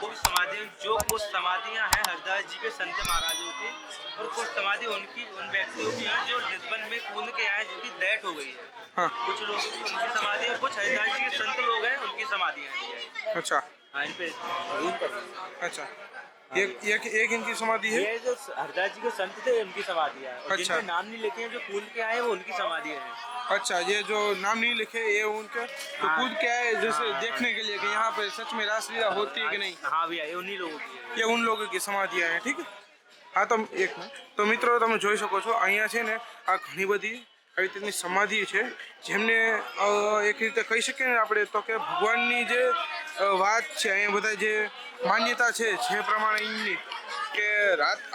कुछ समाधि, जो कुछ समाधियाँ हैं हरदास जी के संत महाराजों की, और कुछ समाधि उनकी उन व्यक्तियों की हैं जो निधन में कूद के आए, जिनकी डेथ हो गई है। हाँ, कुछ लोगों की उनकी समाधि है, कुछ हरदास जी के संत लोग हैं उनकी समाधियाँ हैं। अच्छा हाँ, इन पे अच्छा, एक इनकी समाधि है। ये जो हरदास जी के संत थे उनकी समाधि है, और अच्छा। जिनके नाम नहीं लिखे हैं जो कूद के आए वो उनकी समाधि है। अच्छा, ये जो नाम नहीं लिखे ये उनके तो हाँ। कूद के आए जैसे देखने के लिए कि यहाँ पे सच में रासलीला होती है कि नहीं, हाँ भैया, ये उन्हीं लोगों की है। ये उन लोगों की समाधियाँ हैं. ठीक है, हाँ तो એક મિનિટ, તો મિત્રો તમે જોઈ શકો છો અહીંયા છે ને આ ઘણી બધી આવી રીતની સમાધિ છે, જેમને એક રીતે કહી શકીએ ને આપણે તો કે ભગવાનની જે વાત છે અહીંયા બધા જે માન્યતા છે જે પ્રમાણે એમની કે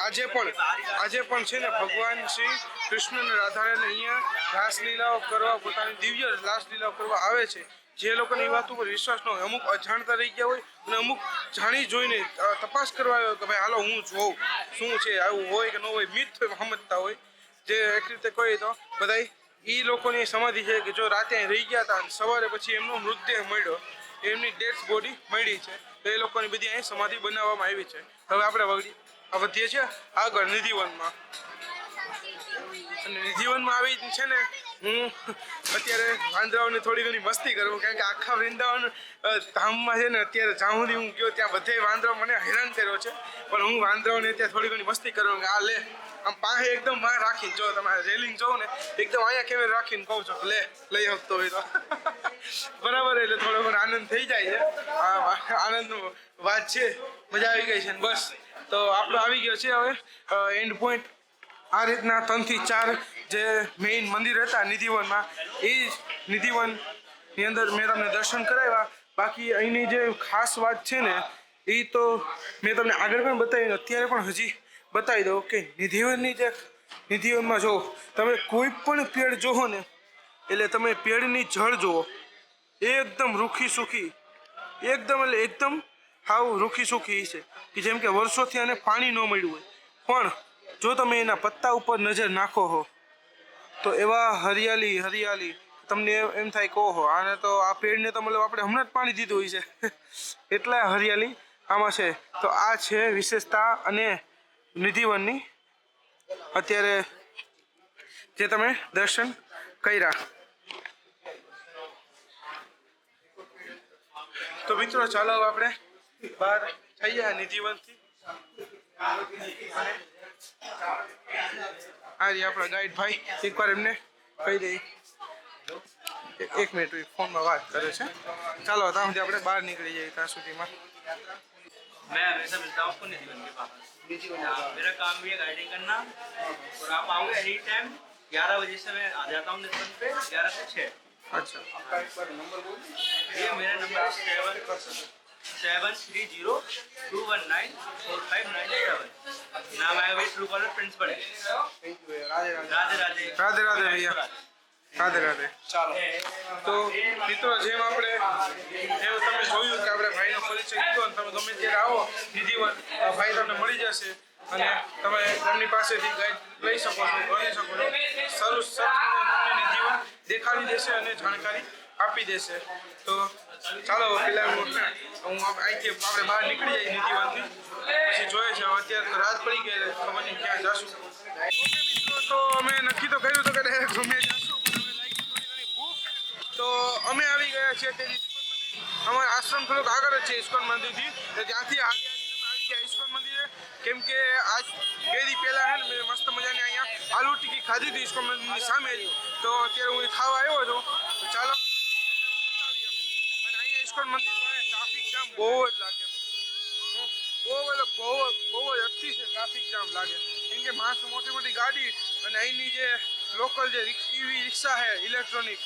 આજે પણ છે ને ભગવાન શ્રી કૃષ્ણ અને રાધારાણી અહીંયા રાસલીલાઓ કરવા, પોતાની દિવ્ય રાસલીલાઓ કરવા આવે છે. જે લોકોને એ વાત ઉપર વિશ્વાસ ન હોય, અમુક અજાણતા રહી ગયા હોય અને અમુક જાણી જોઈને તપાસ કરવા આવ્યો કે ભાઈ હાલો હું જોઉં શું છે, આવું હોય કે ન હોય, મિથ સમજતા હોય, જે એક રીતે કહે તો બધા એ લોકોની સમાધિ છે કે જો રાતે અહીં રહી ગયા હતા અને સવારે પછી એમનો મૃતદેહ મળ્યો, એમની ડેડ બોડી મળી છે, તો એ લોકોની બધી અહીં સમાધિ બનાવવામાં આવી છે. હવે આપણે વધીએ છીએ આગળ નિધિવનમાં. અને નિધિવનમાં આવી છે ને હું અત્યારે વાંદરાઓની થોડી ઘણી મસ્તી કરું, કારણ કે આખા વૃંદાવન ધામમાં છે ને અત્યારે જ્યાં સુધી હું ગયો ત્યાં બધે વાંદરાઓ મને હેરાન કર્યો છે, પણ હું વાંદરાઓને અત્યારે થોડી ઘણી મસ્તી કરું કે આ લે આમ પાસે એકદમ બહાર રાખીને, જો તમારે રેલિંગ જોઉં ને એકદમ અહીંયા કેમેરા રાખીને કહું છો લે લઈ શકતો હોય તો બરાબર, એટલે થોડો ઘણો આનંદ થઈ જાય છે. આનંદનો વાત છે, મજા આવી ગઈ છે ને બસ. તો આપણો આવી ગયો છે હવે એન્ડ પોઈન્ટ. આ રીતના 3 થી 4 જે મેઇન મંદિર હતા નિધિવનમાં, એ જ નિધિવનની અંદર મેં તમને દર્શન કરાવ્યા. બાકી અહીંની જે ખાસ વાત છે ને એ તો મેં તમને આગળ પણ બતાવી, અત્યારે પણ હજી બતાવી દઉં કે નિધિવનમાં જો તમે કોઈ પણ પેડ જોવો ને એટલે તમે પેડની જળ જુઓ, એકદમ રૂખી સૂખી, એકદમ એટલે એકદમ હાવ રૂખી સૂખી છે કે જેમ કે વર્ષોથી આને પાણી ન મળ્યું હોય, પણ જો તમે એના પત્તા ઉપર નજર નાખો હો તો એવા હરિયાળી તમને એમ થાય કહો હો આને તો આ પેડને તો મતલબ આપણે હમણાં જ પાણી દીધું હોય છે એટલા હરિયાળી આમાં છે. તો આ છે વિશેષતા અને નિધિવનની અત્યારે જે તમે દર્શન કર્યા. તો મિત્રો ચાલો આપણે બહાર થઈએ નિધિવનથી. આ રહ્યા આપણા ગાઈડ ભાઈ, એકવાર એમને કહી દઈએ. એક મિનિટ ફોનમાં વાત કરે છે ચાલો ત્યાં સુધી આપણે બહાર નીકળી જઈએ ત્યાં સુધીમાં मैं हमेशा मिलता हूँ आपको निधिवन के पास। हाँ, मेरा काम भी है गाइडिंग करना और आप आओगे एनी टाइम 11 बजे से मैं आ जाता हूँ निधिवन पे 11 से 6। અચ્છા ये मेरा नंबर है 730219459 नाम आएगा भाई ट्रू कॉलर प्रिंसिपल है। રાધે રાધે राधे राधे રાધે રાધે ભૈયા રાધે રાધે ચાલો તો મિત્રો જેમ આપણે જેમ તમે જોયું કે આપણે ભાઈનો પરિચય લીધો અને તમે ગમે ત્યારે આવો નિધિવન ભાઈ તમને મળી જશે અને તમે એમની પાસેથી ગાઈડ લઈ શકો છો ગણી શકો છો સરસ તમને નિધિવન દેખાડી દેશે અને જાણકારી આપી દેશે તો ચાલો પેલા હું અહીંથી આપણે બહાર નીકળી જઈએ નિધિવનથી પછી જોઈએ છે અત્યારે તો રાત પડી ગઈ ખબર નહીં ક્યાં જશું મિત્રો તો અમે નક્કી તો કર્યું હતું કે ડાયરેક્ટ ગમે જશું તો અમે આવી ગયા છીએ તે ઇસ્કોન મંદિર અમારો આશ્રમ થોડોક આગળ જ છે ઇસ્કોન મંદિરથી તો ત્યાંથી હાલી હાલીને અમે આવી ગયા ઇસ્કોન મંદિરે કેમ કે આજ બે દી પહેલાં છે ને મેં મસ્ત મજાની અહીંયા આલુ ટિક્કી ખાધી હતી ઇસ્કોન મંદિરની સામે જ તો અત્યારે હું ખાવા આવ્યો હતો તો ચાલો તમને બતાવીએ અને અહીંયા ઇસ્કોન મંદિર પાસે ટ્રાફિક જામ બહુ જ લાગે બહુ જ અતિશય ટ્રાફિક જામ લાગે કેમ કે માણસો મોટી મોટી ગાડી અને અહીંની જે લોકલ જે ઈવી રિક્ષા છે ઇલેક્ટ્રોનિક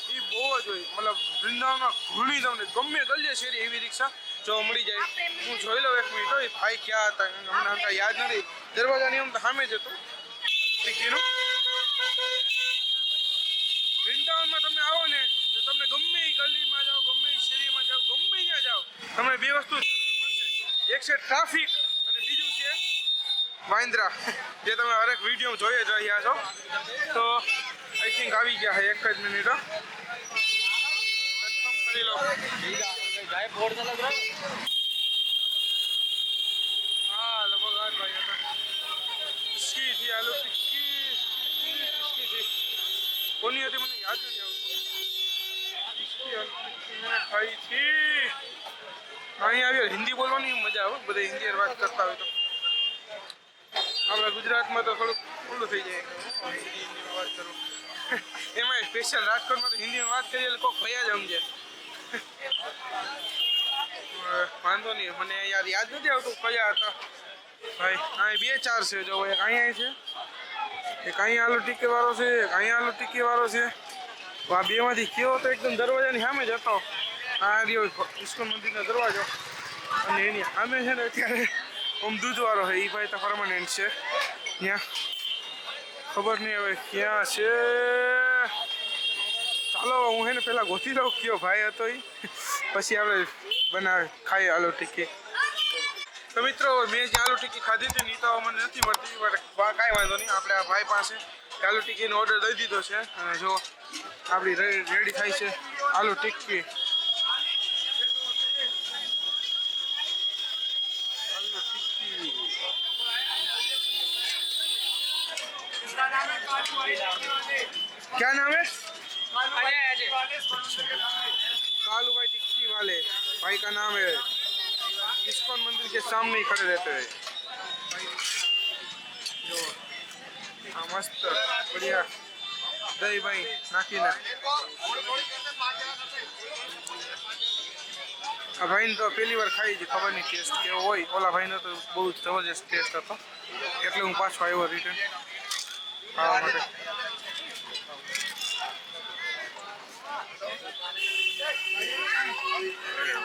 એ બહુ જ હોય મતલબ વૃંદાવનમાં ઘણી તમને ગમે ગલીએ શેરી એવી રિક્ષા જો મળી જાય હું જોઈ લઉં એક મિનિટ હોય ભાઈ ક્યાં હતા અમને કાંઈ યાદ નથી દરવાજાની આમ તો સામે જ હતું ટિક્કીનું વૃંદાવનમાં તમે આવો ને તો તમને ગમે એ ગલીમાં જાઓ ગમે એ શેરીમાં જાઓ ગમે ત્યાં જાઓ તમને બે વસ્તુ જરૂર મળશે એક છે ટ્રાફિક અને બીજું છે વાંદરા જે તમે હરેક વિડીયો જોઈએ જ રહ્યા છો તો આઈ થિંક આવી ગયા છે એક જ મિનિટ કન્ફર્મ કરી લો હા લગભગ આ જ ભાઈ હતા કિસકી થી આલુ ટિક્કી કિસકી થી કોની હતી મને યાદ નથી આવતું કિસકી આલુ ટિક્કી મેં ખાઈ થી અહીંયા આવી હિન્દી બોલવાની મજા આવે બધા હિન્દી વાત કરતા હોય તો આપણા ગુજરાતમાં તો થોડુંક ખુલ્લું થઈ જાય હિન્દીમાં વાત કરું એમાં સ્પેશિયલ રાજકોટમાં તો હિન્દીમાં વાત કરીએ એટલે કોઈ ભયા જ સમજે વાંધો નહીં મને યાર યાદ નથી આવતું કયા હતા ભાઈ અહીં બે ચાર છે જો એક અહીંયા છે એક અહીંયા આલુ ટિક્કી વાળો છે એક અહીંયા આલુ ટિક્કી વાળો છે આ બેમાંથી કયો તો એકદમ દરવાજાની સામે જ હતો આ રહ્યો ઇસ્કોન મંદિરનો દરવાજો અને એની સામે છે ને અત્યારે આમ દૂધવાળો છે એ ભાઈ તો પરમાનન્ટ છે ત્યાં ખબર નહીં હવે ક્યાં છે ચાલો હું છે ને પહેલાં ગોતી લઉં કયો ભાઈ હતો એ પછી આપણે બનાવે ખાઈએ આલુ ટિક્કી તો મિત્રો મેં જે આલુ ટિક્કી ખાધી હતી ને એ તો મને નથી મળતી બટ કાંઈ વાંધો નહીં આપણે આ ભાઈ પાસે આલુ ટિક્કીનો ઓર્ડર દઈ દીધો છે અને જો આપણી રેડી થાય છે આલુ ટિક્કી क्या नाम है कालू भाई टिक्की वाले भाई का नाम है इस्कॉन मंदिर के सामने ही खड़े रहते हैं जो हाँ मस्त बढ़िया दही भाई नाखीने આ ભાઈને તો પહેલી વાર ખાઈ છે ખબર નહીં ટેસ્ટ કેવો હોય ઓલા ભાઈનો તો બહુ જબરજસ્ત ટેસ્ટ હતો એટલે હું પાછો આવ્યો રિટર્ન ખાવા માટે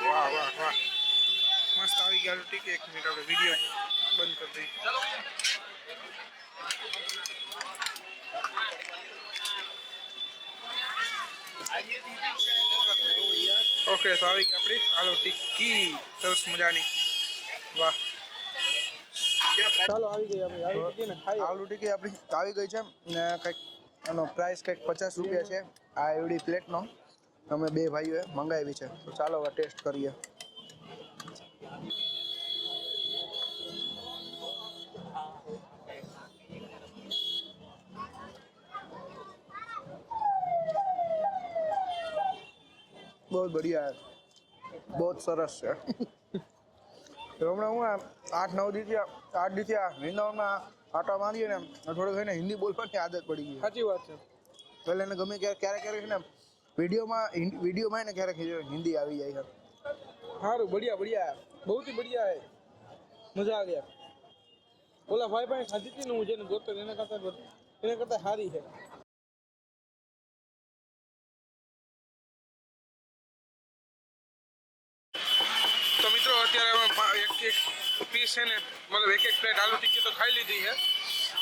વાહ વાહ વાહ મસ્ત આવી ગયા ટિક્કી એક મિનિટ આપણે વિડીયો બંધ કરી દઈએ ઓકે તો આવી ગઈ આપણી આલુ ટિક્કી સરસ મજાની વાહ ચાલો આવી ગઈ આપણી આલુ ટિક્કી ને ખાઈ આલુ ટિક્કી આપણી આવી ગઈ છે ને કંઈક એનો પ્રાઇસ કંઈક 50 રૂપિયા છે આ એવડી પ્લેટનો અમે બે ભાઈઓએ મંગાવી છે તો ચાલો હવે ટેસ્ટ કરીએ બહુ બઢિયા है બહુ સરસ છે હમણાં હું 8-9 દિવસથી 8 દિવસથી આ વૃંદાવનમાં આટા મારીએ ને થોડુંક એને હિન્દી બોલવાની આદત પડી ગઈ સાચી વાત છે પહેલાં એને ગમે ક્યારેક છે ને વિડીયોમાં ને ક્યારેક હિન્દી આવી જાય છે. સારું, બઢિયા બઢિયા, બહુ ही बढ़िया है, મજા આ ગયા. ઓલા ભાઈ પાસે ખાધી હતી ને હું જેને ગોતો એના કરતા સારી છે. તો મિત્રો અત્યારે અમે એક પીસ છે ને મતલબ એક પ્લેટ આલુ ટિક્કી તો ખાઈ લીધી છે,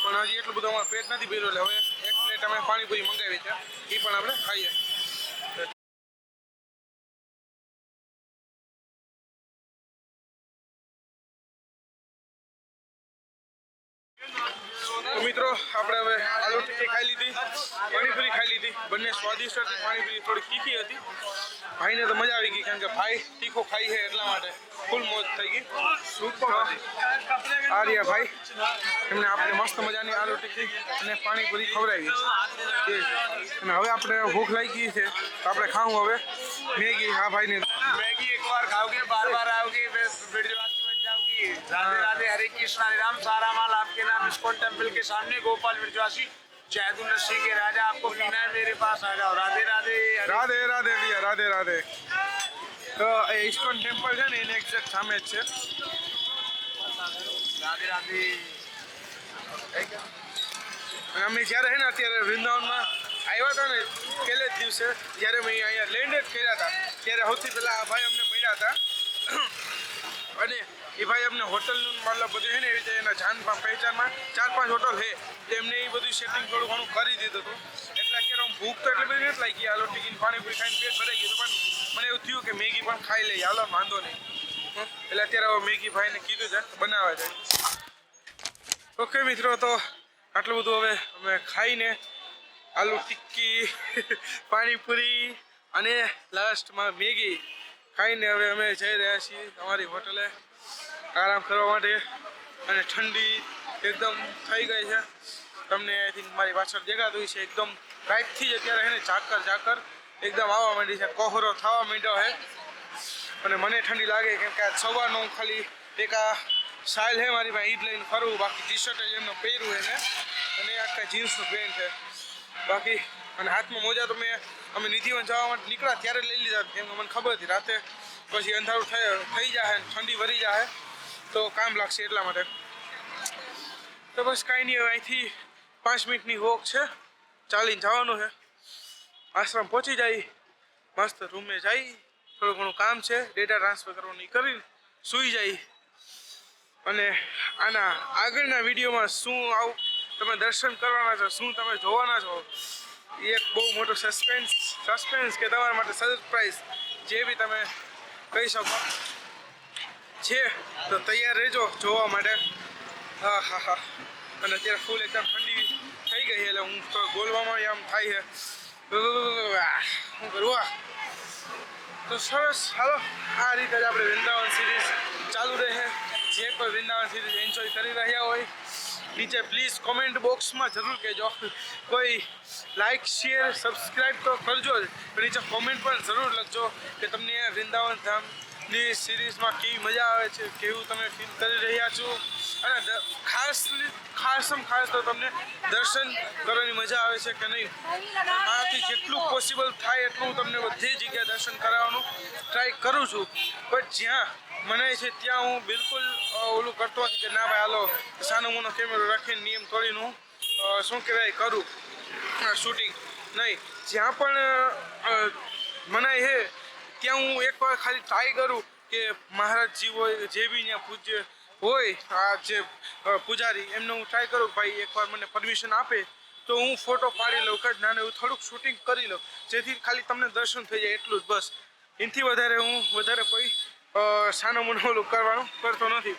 પણ હજી એટલું બધું અમારું પેટ નથી ભર્યું, એટલે હવે એક પ્લેટ અમે પાણીપુરી મંગાવી છે, એ પણ આપણે ખાઈએ. તો મિત્રો આપણે હવે આલુ ટિક્કી ખાઈ લીધી, પાણીપુરી ખાઈ લીધી, બંને સ્વાદિષ્ટ હતી. પાણીપુરી થોડી તીખી હતી, ભાઈને તો મજા આવી ગઈ કારણ કે ભાઈ તીખો ખાઈ છે એટલા માટે ફૂલ મોજ થઈ ગઈ. આ રહ્યા ભાઈ, એમને આપણે મસ્ત મજાની આલુ ટિક્કી અને પાણીપુરી ખવડાવી અને હવે આપણે ભૂખ લાગી ગઈ છે તો આપણે ખાવું હવે મેગી. આ ભાઈને मैगी एक बार खाओगे बार बार आओगे ब्रजवासी बन जाओगी। राधे राधे, हरे कृष्णा, हरे राम, सारा माल आपके नाम। इस्कॉन टेम्पल के सामने गोपाल ब्रजवासी, जैदुल नस्सी के राजा, आपको पीना है मेरे पास आ जाओ। राधे राधे, રાધે રાધે ભૈયા, રાધે રાધે. તો એ ઇસ્કોન ટેમ્પલ છે ને એને એક્ઝેક્ટ સામે જ છે. राधे राधे। અને અમે જ્યારે છે ને અત્યારે વૃંદાવનમાં આવ્યા હતા ને પહેલે જ દિવસે જ્યારે મેં અહીંયા લેન્ડ જ કર્યા હતા ત્યારે સૌથી પહેલાં આ ભાઈ અમને મળ્યા હતા અને એ ભાઈ અમને હોટલનું મતલબ બધું છે ને એવી રીતે એના જાનમાં પહેચાનમાં 4-5 હોટલ છે તો એમને એ બધું સેટિંગ થોડું ઘણું કરી દીધું હતું. એટલે અત્યારે હું ભૂખ તો એટલી બધી નથી લાગી, આલો ટિકિન પાણીપુરી ખાઈને પેટ ભરાઈ ગયું, પણ મને એવું થયું કે મેગી પણ ખાઈ લઈએ, હાલો વાંધો નહીં. એટલે અત્યારે હવે મેગી ભાઈને કીધું છે બનાવે છે. ઓકે મિત્રો, તો આટલું બધું હવે અમે ખાઈને આલુ ટિક્કી પાણીપુરી અને લાસ્ટમાં મેગી ખાઈને હવે અમે જઈ રહ્યા છીએ અમારી હોટલે આરામ કરવા માટે. અને ઠંડી એકદમ થઈ ગઈ છે, તમને આઈ થિંક મારી પાછળ દેખાતું છે. એકદમ રાતથી જ અત્યારે છે ને ઝાકર એકદમ આવવા માંડી છે, કોહરો થવા માંડ્યો છે અને મને ઠંડી લાગે કેમ કે આ સવારનો ખાલી એક આ સાઇલ છે મારી પાસે, ઈદ લઈને ફરવું, બાકી ટી શર્ટ જ એમનો પહેર્યું એને અને આખા જીન્સનું પેન્ટ છે બાકી. અને હાથમાં મોજા તો અમે નિધિવન જવા માટે નીકળ્યા ત્યારે લઈ લીધા કેમ કે મને ખબર હતી રાતે પછી અંધારું થઈ જાય ઠંડી વરી જાય તો કામ લાગશે એટલા માટે. તો બસ કાંઈ નહીં, હવે અહીંથી 5 મિનિટની વોક છે, ચાલીને જવાનું છે. આશ્રમ પહોંચી જાય, મસ્ત રૂમે જઈ, થોડું ઘણું કામ છે ડેટા ટ્રાન્સફર કરવાનું કરીને સૂઈ જાય. અને આના આગળના વિડીયોમાં શું આવું તમે દર્શન કરવાના છો, શું તમે જોવાના છો, એ એક બહુ મોટો સસ્પેન્સ કે તમારા માટે સરપ્રાઈઝ જે બી તમે કહી શકો છે, તો તૈયાર રહેજો જોવા માટે. હા હા હા. અને અત્યારે ફૂલ એકદમ ઠંડી થઈ ગઈ એટલે હું તો બોલવામાં આમ થાય છે શું કરવું. તો સરસ, હાલો આ રીતે જ આપણે વૃંદાવન સિરીઝ ચાલુ રહે. જે કોઈ વૃંદાવન સિરીઝ એન્જોય કરી રહ્યા હોય નીચે પ્લીઝ કોમેન્ટ બોક્સમાં જરૂર કહેજો. કોઈ લાઈક શેર સબસ્ક્રાઈબ તો કરજો જ, પણ નીચે કોમેન્ટ પણ જરૂર લખજો કે તમને વૃંદાવન ધામની સિરીઝમાં કેવી મજા આવે છે, કેવું તમે ફીલ કરી રહ્યા છો. અને ખાસ તો તમને દર્શન કરવાની મજા આવે છે કે નહીં. મારાથી જેટલું પોસિબલ થાય એટલું હું તમને બધી જગ્યાએ દર્શન કરાવવાનું ટ્રાય કરું છું, બટ જ્યાં મને છે ત્યાં હું બિલકુલ ઓલું કરતો નથી કે ના ભાઈ હાલો સાનો મોનો કેમેરો રાખીને નિયમ તોડીને હું શું કહેવાય કરું શૂટિંગ નહીં. જ્યાં પણ મનાય છે ત્યાં હું એકવાર ખાલી ટ્રાય કરું કે મહારાજજી હોય જે બી ત્યાં પૂજ્ય હોય આ જે પૂજારી એમને હું ટ્રાય કરું ભાઈ એકવાર મને પરમિશન આપે તો હું ફોટો પાડી લઉં કે નાનું એવું થોડુંક શૂટિંગ કરી લઉં જેથી ખાલી તમને દર્શન થઈ જાય એટલું જ બસ. એનાથી વધારે હું કોઈ સાનો મોનો ઓલું કરવાનું કરતો નથી.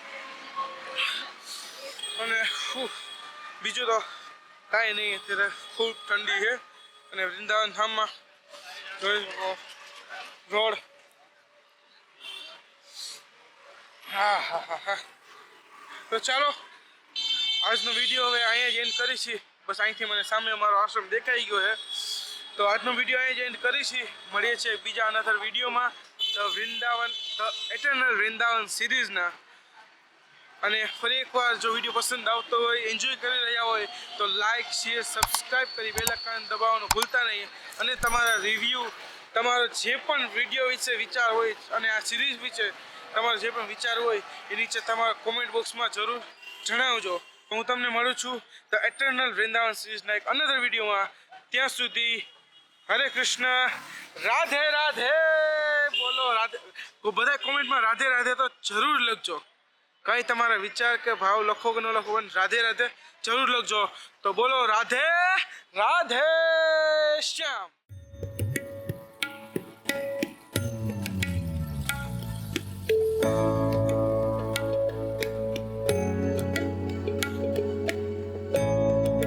અને બીજું તો કાંઈ નહીં, અત્યારે ખૂબ ઠંડી છે અને વૃંદાવન ધામમાં જોઈ રોડ હા. તો ચાલો આજનો વિડીયો હવે અહીંયા જ એન્ડ કરીશી. બસ અહીંથી મને સામે અમારો આશ્રમ દેખાઈ ગયો છે, તો આજનો વિડીયો અહીંયા જ એન્ડ કરીશી. મળીએ છીએ બીજા અનધર વિડીયોમાં ધ એટર્નલ વૃંદાવન સિરીઝના અને ફરી એકવાર જો વિડીયો પસંદ આવતો હોય, એન્જોય કરી રહ્યા હોય તો લાઇક, શેર, સબસ્ક્રાઈબ કરી બેલ આઇકન દબાવવાનું ભૂલતા નહીં. અને તમારા રિવ્યૂ, તમારો જે પણ વિડીયો વિશે વિચાર હોય અને આ સિરીઝ વિશે તમારો જે પણ વિચાર હોય એ નીચે તમારા કોમેન્ટ બોક્સમાં જરૂર જણાવજો. હું તમને મળું છું ધ એટર્નલ વૃંદાવન સિરીઝના એક અનધર વિડીયોમાં. ત્યાં સુધી હરે કૃષ્ણ, રાધે રાધે. બોલો રાધે. બધા કોમેન્ટમાં રાધે રાધે તો જરૂર લખજો. કઈ તમારા વિચાર કે ભાવ લખો કે ન લખો પણ રાધે રાધે જરૂર લખજો. તો બોલો રાધે રાધે શ્યામ.